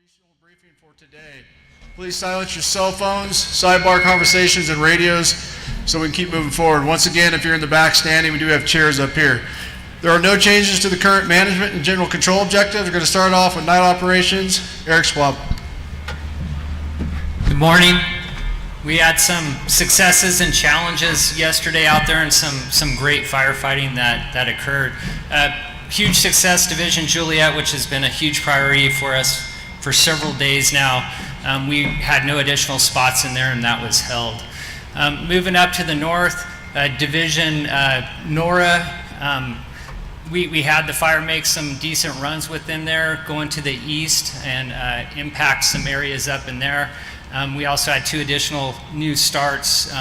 Operational briefing for today. Please silence your cell phones, sidebar conversations, and radios so we can keep moving forward. Once again, if you're in the back standing, we do have chairs up here. There are no changes to the current management and general control objectives. We're going to start off with night operations. Eric Schwab. Good morning. We had some successes and challenges yesterday out there and some great firefighting that occurred. Huge success, Division Juliet, which has been a huge priority for us for several days now. We had no additional spots in there, and that was held. Moving up to the north, Division Nora, we had the fire make some decent runs within there, going to the east and impact some areas up in there. We also had two additional new starts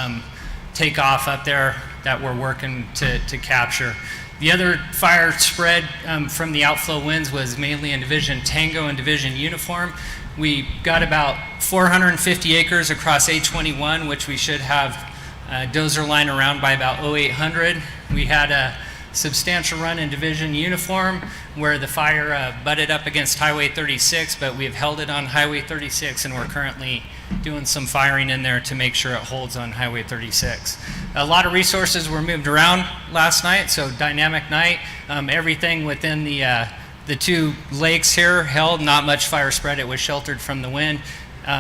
take off up there that we're working to capture. The other fire spread from the outflow winds was mainly in Division Tango and Division Uniform. We got about 450 acres across A21, which we should have dozer line around by about 0800. We had a substantial run in Division Uniform where the fire butted up against Highway 36, but we have held it on Highway 36, and we're currently doing some firing in there to make sure it holds on Highway 36. A lot of resources were moved around last night, so dynamic night. Everything within the two lakes here held, not much fire spread. It was sheltered from the wind.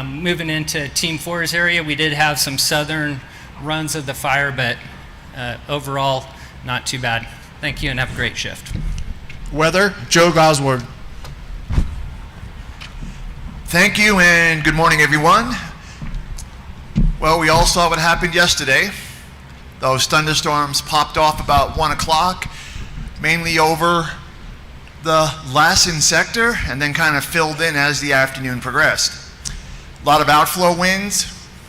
Moving into Team 4's area, we did have some southern runs of the fire, but overall, not too bad. Thank you and have a great shift. Weather, Joe Gosward. Thank you and good morning, everyone. Well, we all saw what happened yesterday. Those thunderstorms popped off about 1 o'clock, mainly over the Lassen sector, and then kind of filled in as the afternoon progressed. A lot of outflow winds,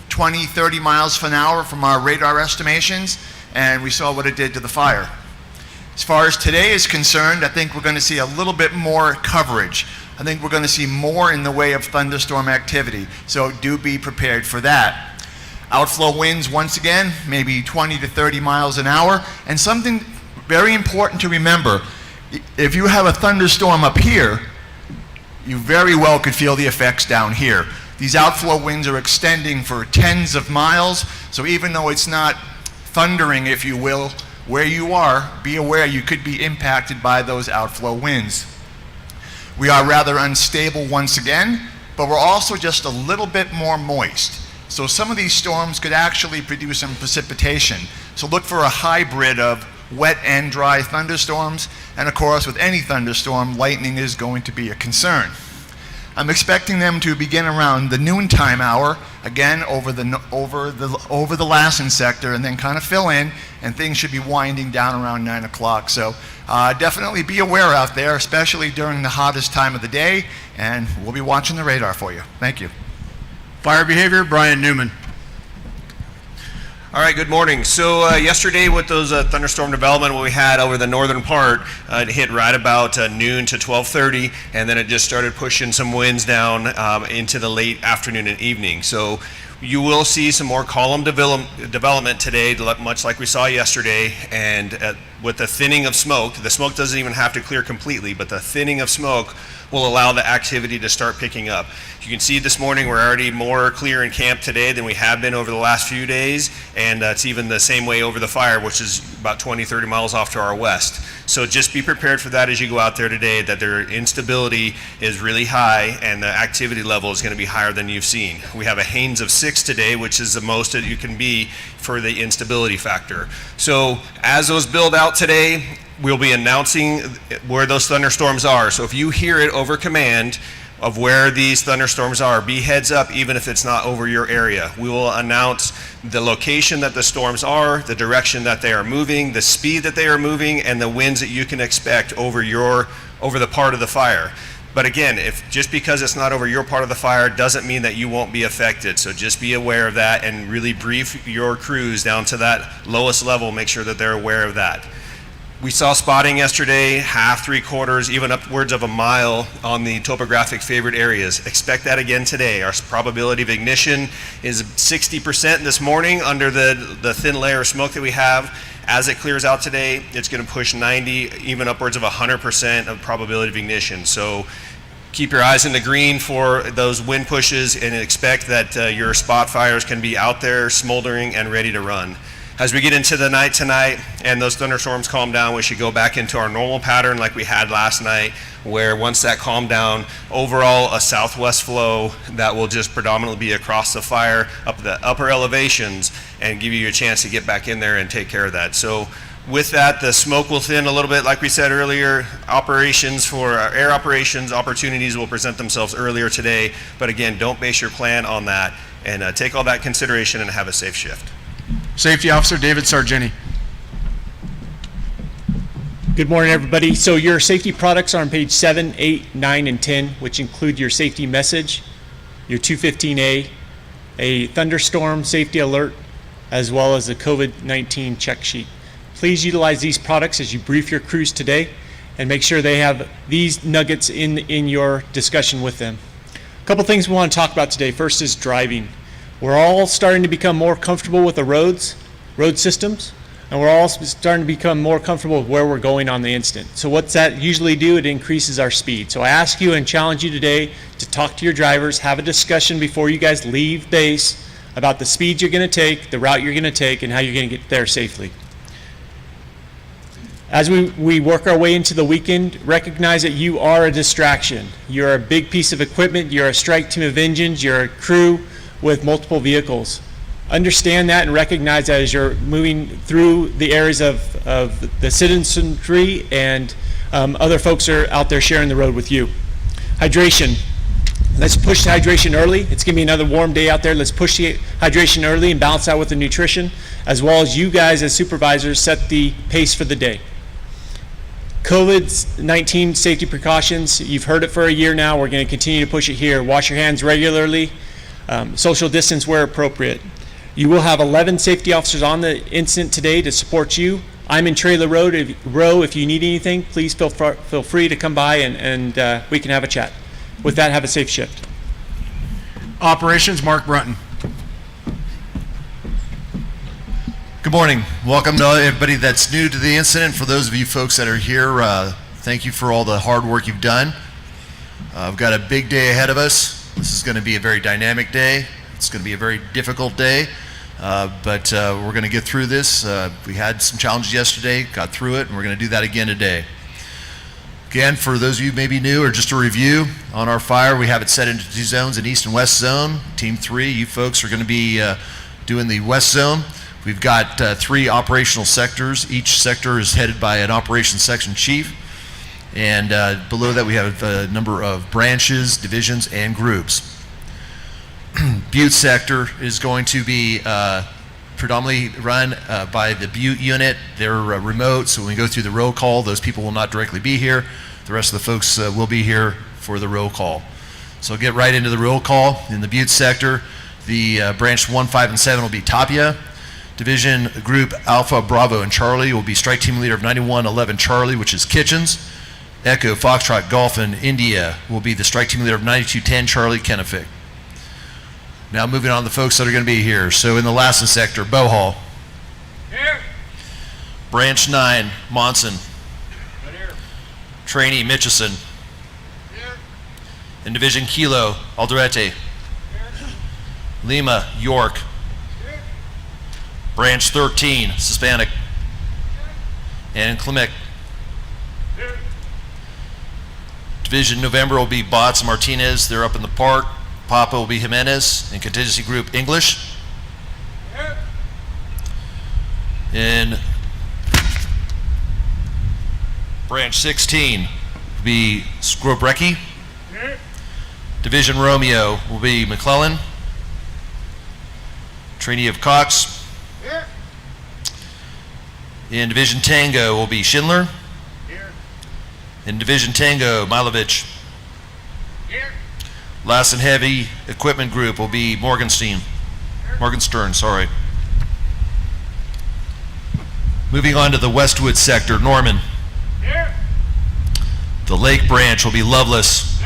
20, 30 miles an hour from our radar estimations, and we saw what it did to the fire. As far as today is concerned, I think we're going to see a little bit more coverage. I think we're going to see more in the way of thunderstorm activity, so do be prepared for that. Outflow winds, once again, maybe 20 to 30 miles an hour, and something very important to remember, if you have a thunderstorm up here, you very well could feel the effects down here. These outflow winds are extending for tens of miles, so even though it's not thundering, if you will, where you are, be aware you could be impacted by those outflow winds. We are rather unstable once again, but we're also just a little bit more moist. So some of these storms could actually produce some precipitation. So look for a hybrid of wet and dry thunderstorms, and of course with any thunderstorm, lightning is going to be a concern. I'm expecting them to begin around the noontime hour, again over the Lassen sector, and then kind of fill in, and things should be winding down around 9 o'clock. So definitely be aware out there, especially during the hottest time of the day, and we'll be watching the radar for you. Thank you. Fire behavior, Brian Newman. All right, good morning. So yesterday with those thunderstorm development, what we had over the northern part, it hit right about noon to 12:30, and then it just started pushing some winds down into the late afternoon and evening. So you will see some more column development today, much like we saw yesterday, and with the thinning of smoke, the smoke doesn't even have to clear completely, but the thinning of smoke will allow the activity to start picking up. You can see this morning we're already more clear in camp today than we have been over the last few days, and it's even the same way over the fire, which is about 20, 30 miles off to our west. So just be prepared for that as you go out there today, that their instability is really high and the activity level is going to be higher than you've seen. We have a Haynes of 6 today, which is the most that you can be for the instability factor. So as those build out today, we'll be announcing where those thunderstorms are. So if you hear it over command of where these thunderstorms are, be heads up even if it's not over your area. We will announce the location that the storms are, the direction that they are moving, the speed that they are moving, and the winds that you can expect over the part of the fire. But again, just because it's not over your part of the fire doesn't mean that you won't be affected. So just be aware of that and really brief your crews down to that lowest level. Make sure that they're aware of that. We saw spotting yesterday, half, 3/4, even upwards of a mile on the topographic favored areas. Expect that again today. Our probability of ignition is 60% this morning under the thin layer of smoke that we have. As it clears out today, it's going to push 90, even upwards of 100% of probability of ignition. So Keep your eyes in the green for those wind pushes and expect that your spot fires can be out there smoldering and ready to run. As we get into the night tonight and those thunderstorms calm down, we should go back into our normal pattern like we had last night, where once that calmed down, overall a southwest flow that will just predominantly be across the fire up the upper elevations and give you a chance to get back in there and take care of that. So with that, the smoke will thin a little bit. Like we said earlier, operations for our air operations opportunities will present themselves earlier today. But again, don't base your plan on that, and take all that consideration and have a safe shift. Safety Officer David Sargini. Good morning, everybody. So your safety products are on page 7, 8, 9, and 10, which include your safety message, your 215A, a thunderstorm safety alert, as well as the COVID-19 check sheet. Please utilize these products as you brief your crews today, and make sure they have these nuggets in your discussion with them. A couple things we want to talk about today. First is driving. We're all starting to become more comfortable with the road systems, and we're all starting to become more comfortable with where we're going on the instant. So what's that usually do? It increases our speed. So I ask you and challenge you today to talk to your drivers, have a discussion before you guys leave base about the speed you're going to take, the route you're going to take, and how you're going to get there safely. As we work our way into the weekend, recognize that you are a distraction. You're a big piece of equipment. You're a strike team of engines. You're a crew with multiple vehicles. Understand that and recognize that as you're moving through the areas of the citizenry and other folks are out there sharing the road with you. Hydration. Let's push the hydration early. It's going to be another warm day out there. Let's push the hydration early and balance out with the nutrition, as well as you guys as supervisors set the pace for the day. COVID-19 safety precautions, you've heard it for a year now. We're going to continue to push it here. Wash your hands regularly. Social distance where appropriate. You will have 11 safety officers on the incident today to support you. I'm in Trailer Row. If you need anything, please feel free to come by and we can have a chat. With that, have a safe shift. Operations, Mark Brunton. Good morning. Welcome to everybody that's new to the incident. For those of you folks that are here, thank you for all the hard work you've done. We've got a big day ahead of us. This is going to be a very dynamic day. It's going to be a very difficult day, but we're going to get through this. We had some challenges yesterday, got through it, and we're going to do that again today. Again, for those of you maybe new or just a review on our fire, we have it set into 2 zones, an east and west zone. Team 3, you folks are going to be doing the west zone. We've got 3 operational sectors. Each sector is headed by an operations section chief. And below that we have a number of branches, divisions, and groups. Butte sector is going to be predominantly run by the Butte unit. They're remote, so when we go through the roll call, those people will not directly be here. The rest of the folks will be here for the roll call. So we'll get right into the roll call. In the Butte sector, the branch 1, 5, and 7 will be Tapia. Division Group Alpha, Bravo, and Charlie will be Strike Team Leader of 9111 Charlie, which is Kitchens. Echo, Foxtrot, Golf, and India will be the Strike Team Leader of 9210 Charlie, Kennefic. Now moving on to the folks that are going to be here. So in the Lassen sector, Bohall. Here. Branch 9, Monson. Right here. Trainee, Mitchison. Here. In Division Kilo, Alderete. Here. Lima, York. Here. Branch 13, Hispanic. Here. And Clemic. Here. Division November will be Bots, Martinez. They're up in the park. Papa will be Jimenez, and Contingency Group English. Here. In Branch 16 will be Skrobrecki. Here. Division Romeo will be McClellan. Trainee of Cox. Here. In Division Tango will be Schindler. Here. In Division Tango, Milovich. Here. Lassen Heavy Equipment Group will be Morgenstern, sorry. Moving on to the Westwood sector, Norman. Here. The Lake Branch will be Lovelace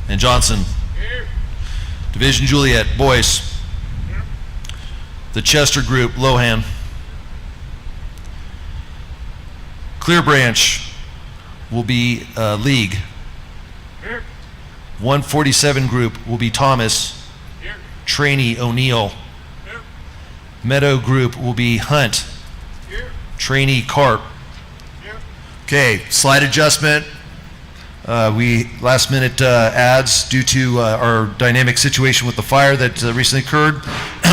and Johnson. Here. Division Juliet, Boyce. Here. The Chester Group, Lohan. Clear Branch will be League. Here. 147 group will be Thomas. Trainee O'Neill. Meadow group will be Hunt. Trainee Carp. Okay, slight adjustment. We last minute adds due to our dynamic situation with the fire that recently occurred.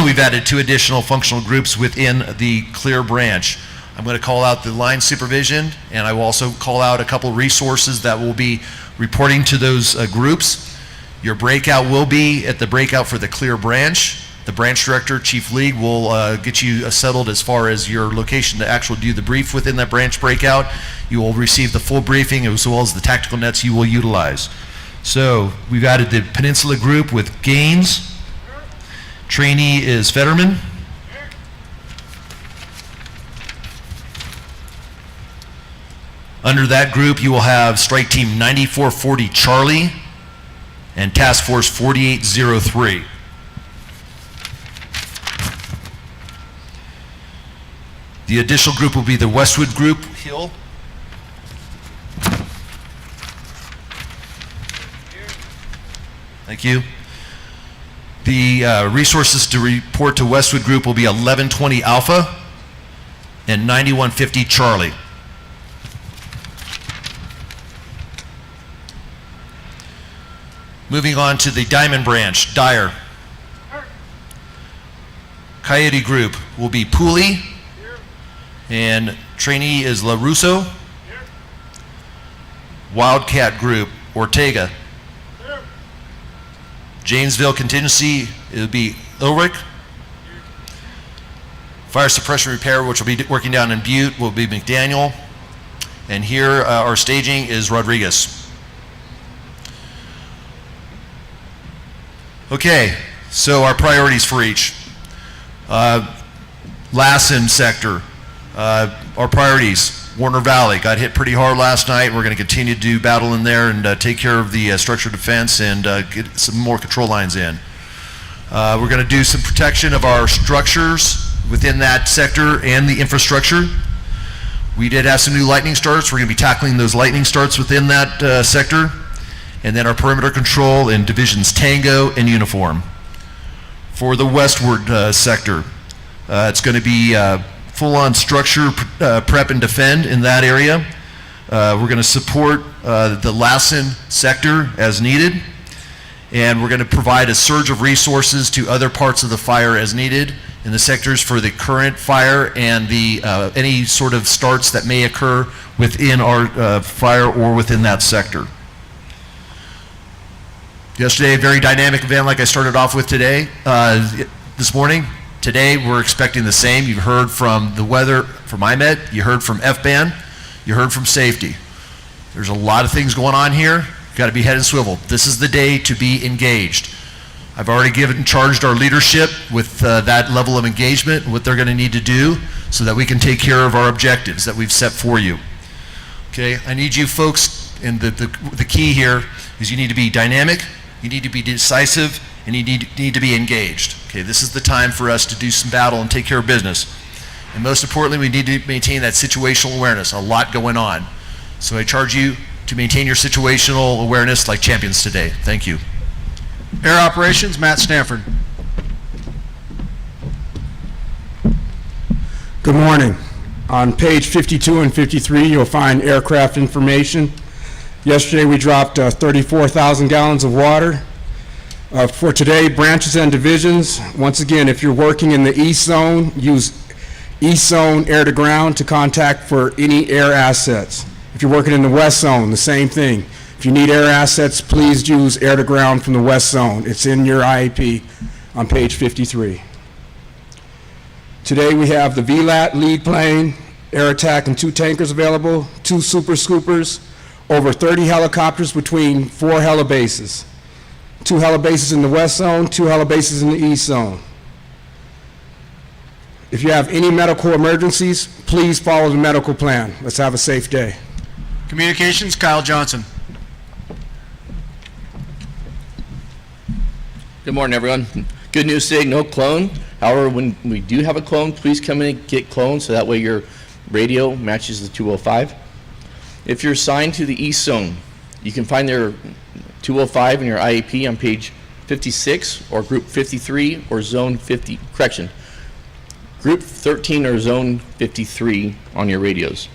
We've added 2 additional functional groups within the clear branch. I'm going to call out the line supervision, and I will also call out a couple resources that will be reporting to those groups. Your breakout will be at the breakout for the clear branch. The branch director, Chief League, will get you settled as far as your location to actually do the brief within that branch breakout. You will receive the full briefing as well as the tactical nets you will utilize. So we've added the Peninsula group with Gaines. Trainee is Fetterman. Under that group, you will have Strike Team 9440 Charlie and Task Force 4803. The additional group will be the Westwood group, Hill. Thank you. The resources to report to Westwood group will be 1120 Alpha and 9150 Charlie. Moving on to the Diamond Branch, Dyer. Coyote group will be Pooley, and trainee is LaRusso. Wildcat group, Ortega. Janesville contingency, it will be Ulrich. Fire suppression repair, which will be working down in Butte, will be McDaniel. And here our staging is Rodriguez. Okay, so our priorities for each. Lassen sector, our priorities. Warner Valley got hit pretty hard last night. We're going to continue to do battle in there and take care of the structural defense and get some more control lines in. We're going to do some protection of our structures within that sector and the infrastructure. We did have some new lightning starts. We're going to be tackling those lightning starts within that sector. And then our perimeter control in divisions Tango and Uniform. For the westward sector, it's going to be full-on structure prep and defend in that area. We're going to support the Lassen sector as needed, and we're going to provide a surge of resources to other parts of the fire as needed in the sectors for the current fire and the any sort of starts that may occur within our fire or within that sector. Yesterday, a very dynamic event like I started off with today, this morning. Today, we're expecting the same. You've heard from the weather, from IMET, you heard from FBAN, you heard from safety. There's a lot of things going on here. You've got to be head and swivel. This is the day to be engaged. I've already charged our leadership with that level of engagement, what they're going to need to do so that we can take care of our objectives that we've set for you. Okay, I need you folks, and the key here is you need to be dynamic, you need to be decisive, and you need to be engaged. Okay, this is the time for us to do some battle and take care of business. And most importantly, we need to maintain that situational awareness, a lot going on. So I charge you to maintain your situational awareness like champions today. Thank you. Air Operations, Matt Stanford. Good morning. On page 52 and 53, you'll find aircraft information. Yesterday, we dropped 34,000 gallons of water. For today, branches and divisions, once again, if you're working in the East Zone, use East Zone air to ground to contact for any air assets. If you're working in the West Zone, the same thing. If you need air assets, please use air to ground from the West Zone. It's in your IAP on page 53. Today we have the VLAT lead plane, air attack, and 2 tankers available, 2 super scoopers, over 30 helicopters between 4 helibases. 2 helibases in the West Zone, 2 helibases in the East Zone. If you have any medical emergencies, please follow the medical plan. Let's have a safe day. Communications, Kyle Johnson. Good morning, everyone. Good news today, no clone. However, when we do have a clone, please come in and get cloned so that way your radio matches the 205. If you're assigned to the East Zone, you can find there 205 in your IAP on page 56, or group 53 or zone 50, correction, group 13 or zone 53 on your radios.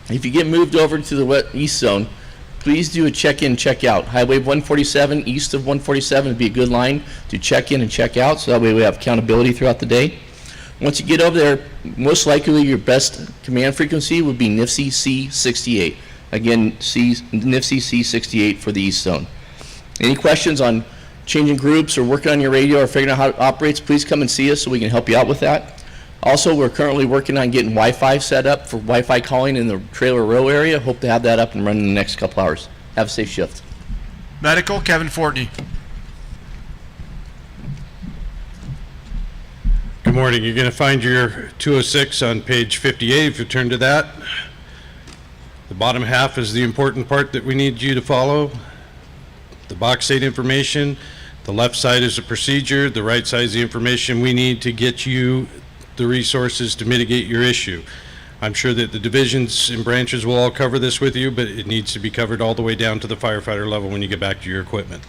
If you get moved over to the east zone, please do a check-in, check-out. Highway 147, east of 147 would be a good line to check in and check out, so that way we have accountability throughout the day. Once you get over there, most likely your best command frequency would be NIFC C68. Again, NIFC C68 for the east zone. Any questions on changing groups or working on your radio or figuring out how it operates, please come and see us so we can help you out with that. Also, we're currently working on getting Wi-Fi set up for Wi-Fi calling in the Trailer Row area. Hope to have that up and running in the next couple hours. Have a safe shift. Medical, Kevin Fortney. Good morning. You're going to find your 206 on page 58. If you turn to that, the bottom half is the important part that we need you to follow. The box state information. The left side is the procedure. The right side is the information we need to get you the resources to mitigate your issue. I'm sure that the divisions and branches will all cover this with you, but it needs to be covered all the way down to the firefighter level when you get back to your equipment.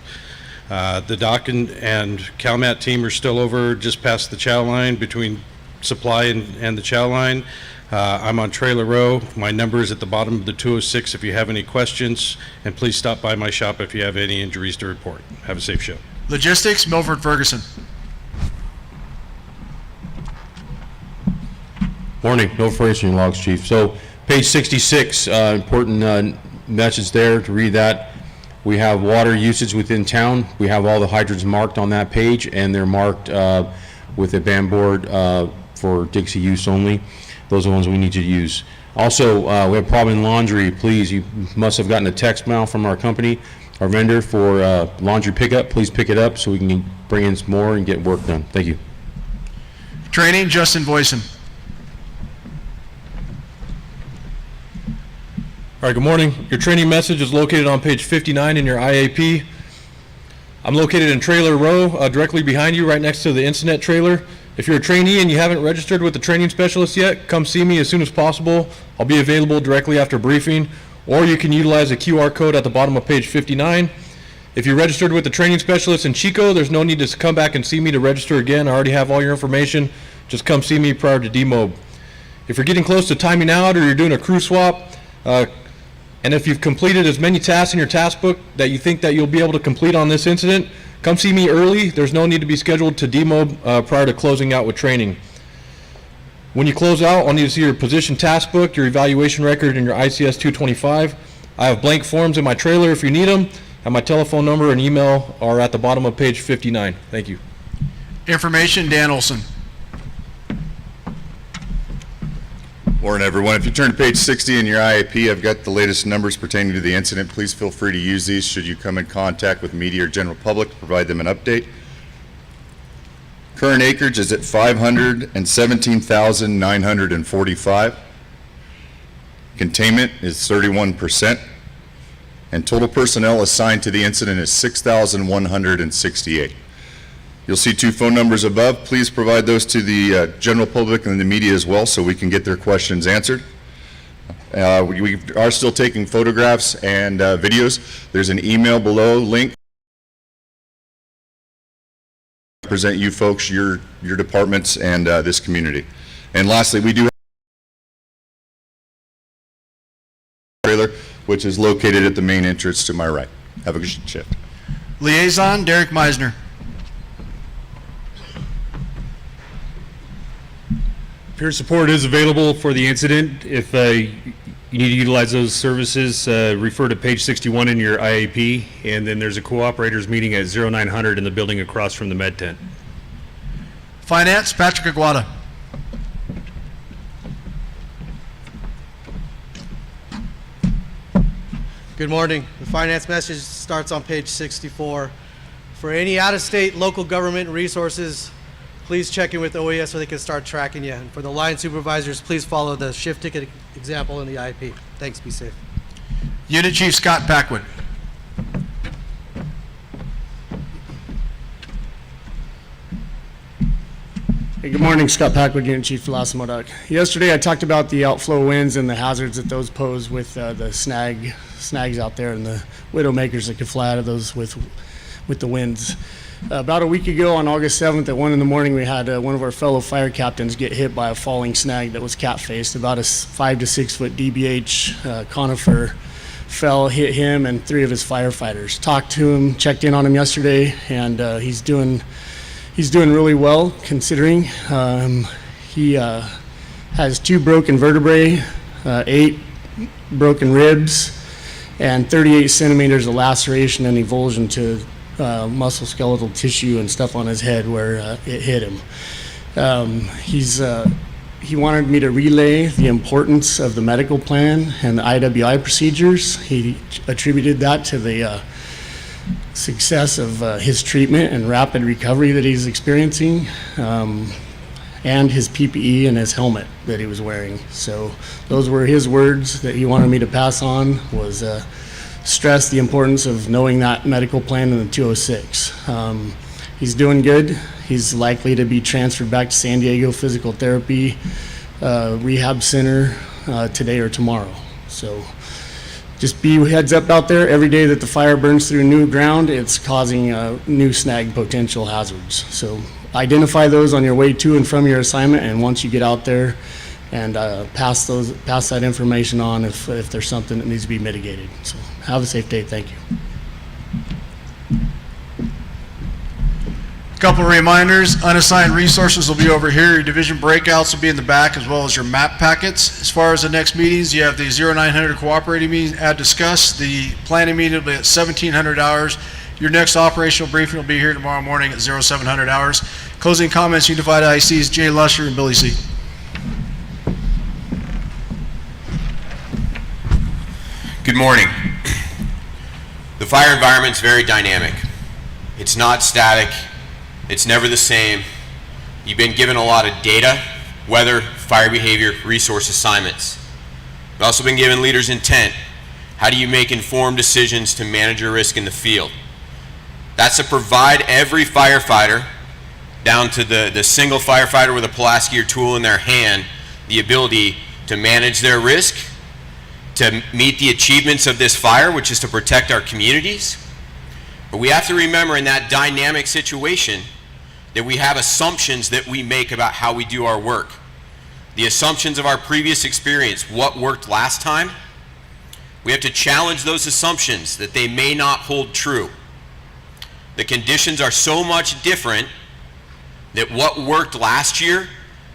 The dock and CalMat team are still over just past the chow line between supply and the chow line. I'm on Trailer Row. My number is at the bottom of the 206 if you have any questions, and please stop by my shop if you have any injuries to report. Have a safe show. Logistics, Milford Ferguson. Morning, no Ferguson Logs Chief. So page 66, important message there to read that. We have water usage within town. We have all the hydrants marked on that page, and they're marked with a band board for Dixie use only. Those are the ones we need you to use. Also, we have a problem in laundry. Please, you must have gotten a text mail from our company, our vendor, for laundry pickup. Please pick it up so we can bring in some more and get work done. Thank you. Training, Justin Voisin. All right, good morning. Your training message is located on page 59 in your IAP. I'm located in Trailer Row, directly behind you, right next to the Instinet trailer. If you're a trainee and you haven't registered with the training specialist yet, come see me as soon as possible. I'll be available directly after briefing, or you can utilize the QR code at the bottom of page 59. If you're registered with the training specialist in Chico, there's no need to come back and see me to register again. I already have all your information. Just come see me prior to demob. If you're getting close to timing out or you're doing a crew swap, and if you've completed as many tasks in your task book that you think that you'll be able to complete on this incident, come see me early. There's no need to be scheduled to demob prior to closing out with training. When you close out, I'll need to see your position task book, your evaluation record, and your ICS 225. I have blank forms in my trailer if you need them, and my telephone number and email are at the bottom of page 59. Thank you. Information, Dan Olson. Morning, everyone. If you turn to page 60 in your IAP, I've got the latest numbers pertaining to the incident. Please feel free to use these should you come in contact with media or general public to provide them an update. Current acreage is at 517,945. Containment is 31%. And total personnel assigned to the incident is 6,168. You'll see 2 phone numbers above. Please provide those to the general public and the media as well so we can get their questions answered. We are still taking photographs and videos. There's an email below link. Represent you folks, your departments, and this community. And lastly, we do have a trailer, which is located at the main entrance to my right. Have a good shift. Liaison, Derek Meisner. Peer support is available for the incident. If you need to utilize those services, refer to page 61 in your IAP, and then there's a cooperators meeting at 0900 in the building across from the med tent. Finance, Patrick Aguada. Good morning. The finance message starts on page 64. For any out-of-state local government resources, please check in with OES so they can start tracking you. And for the line supervisors, please follow the shift ticket example in the IP. Thanks, be safe. Unit Chief Scott Packwood. Hey, good morning, Scott Packwood, Unit Chief for Lassimodoc. Yesterday I talked about the outflow winds and the hazards that those pose with the snags out there and the widowmakers that could fly out of those with the winds. About a week ago on August 7th at 1 in the morning, we had one of our fellow fire captains get hit by a falling snag that was cat-faced. About a 5 to 6 foot DBH conifer fell, hit him and 3 of his firefighters. Talked to him, checked in on him yesterday, and he's doing really well considering. He has 2 broken vertebrae, 8 broken ribs, and 38 centimeters of laceration and avulsion to musculoskeletal tissue and stuff on his head where it hit him. He wanted me to relay the importance of the medical plan and the IWI procedures. He attributed that to the success of his treatment and rapid recovery that he's experiencing, and his PPE and his helmet that he was wearing. So those were his words that he wanted me to pass on, was stress the importance of knowing that medical plan in the 206. He's doing good. He's likely to be transferred back to San Diego Physical Therapy Rehab Center today or tomorrow. So just be heads up out there. Every day that the fire burns through new ground, it's causing new snag potential hazards. So identify those on your way to and from your assignment, and once you get out there, and pass that information on if there's something that needs to be mitigated. So have a safe day. Thank you. A couple of reminders, unassigned resources will be over here. Your division breakouts will be in the back, as well as your map packets. As far as the next meetings, you have the 0900 cooperating meeting as discussed. The planning meeting will be at 1700 hours. Your next operational briefing will be here tomorrow morning at 0700 hours. Closing comments, Unified ICs, Jay Lusher and Billy C. Good morning. The fire environment is very dynamic. It's not static. It's never the same. You've been given a lot of data, weather, fire behavior, resource assignments. You've also been given leaders' intent. How do you make informed decisions to manage your risk in the field? That's to provide every firefighter, down to the single firefighter with a Pulaski or tool in their hand, the ability to manage their risk, to meet the achievements of this fire, which is to protect our communities. But we have to remember in that dynamic situation that we have assumptions that we make about how we do our work. The assumptions of our previous experience, what worked last time. We have to challenge those assumptions that they may not hold true. The conditions are so much different that what worked last year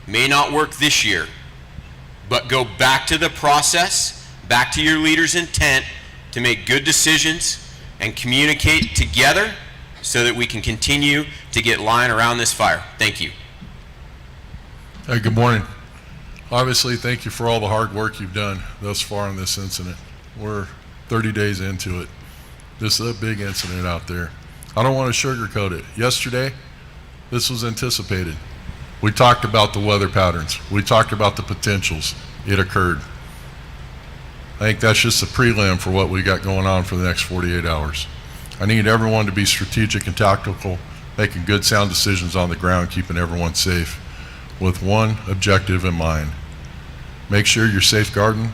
may not work this year. But go back to the process, back to your leader's intent to make good decisions and communicate together so that we can continue to get line around this fire. Thank you. Hey, good morning. Obviously, thank you for all the hard work you've done thus far in this incident. We're 30 days into it. This is a big incident out there. I don't want to sugarcoat it. Yesterday, this was anticipated. We talked about the weather patterns. We talked about the potentials. It occurred. I think that's just a prelim for what we got going on for the next 48 hours. I need everyone to be strategic and tactical, making good sound decisions on the ground, keeping everyone safe, with one objective in mind. Make sure you're safeguarding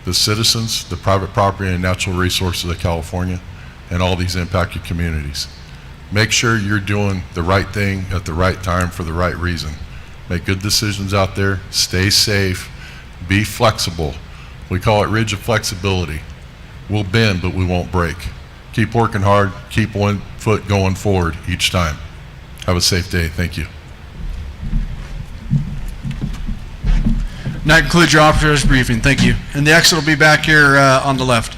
the citizens, the private property and natural resources of California, and all these impacted communities. Make sure you're doing the right thing at the right time for the right reason. Make good decisions out there, stay safe, be flexible. We call it rigid flexibility. We'll bend, but we won't break. Keep working hard, keep one foot going forward each time. Have a safe day, thank you. And that concludes your officer's briefing, thank you. And the exit will be back here on the left.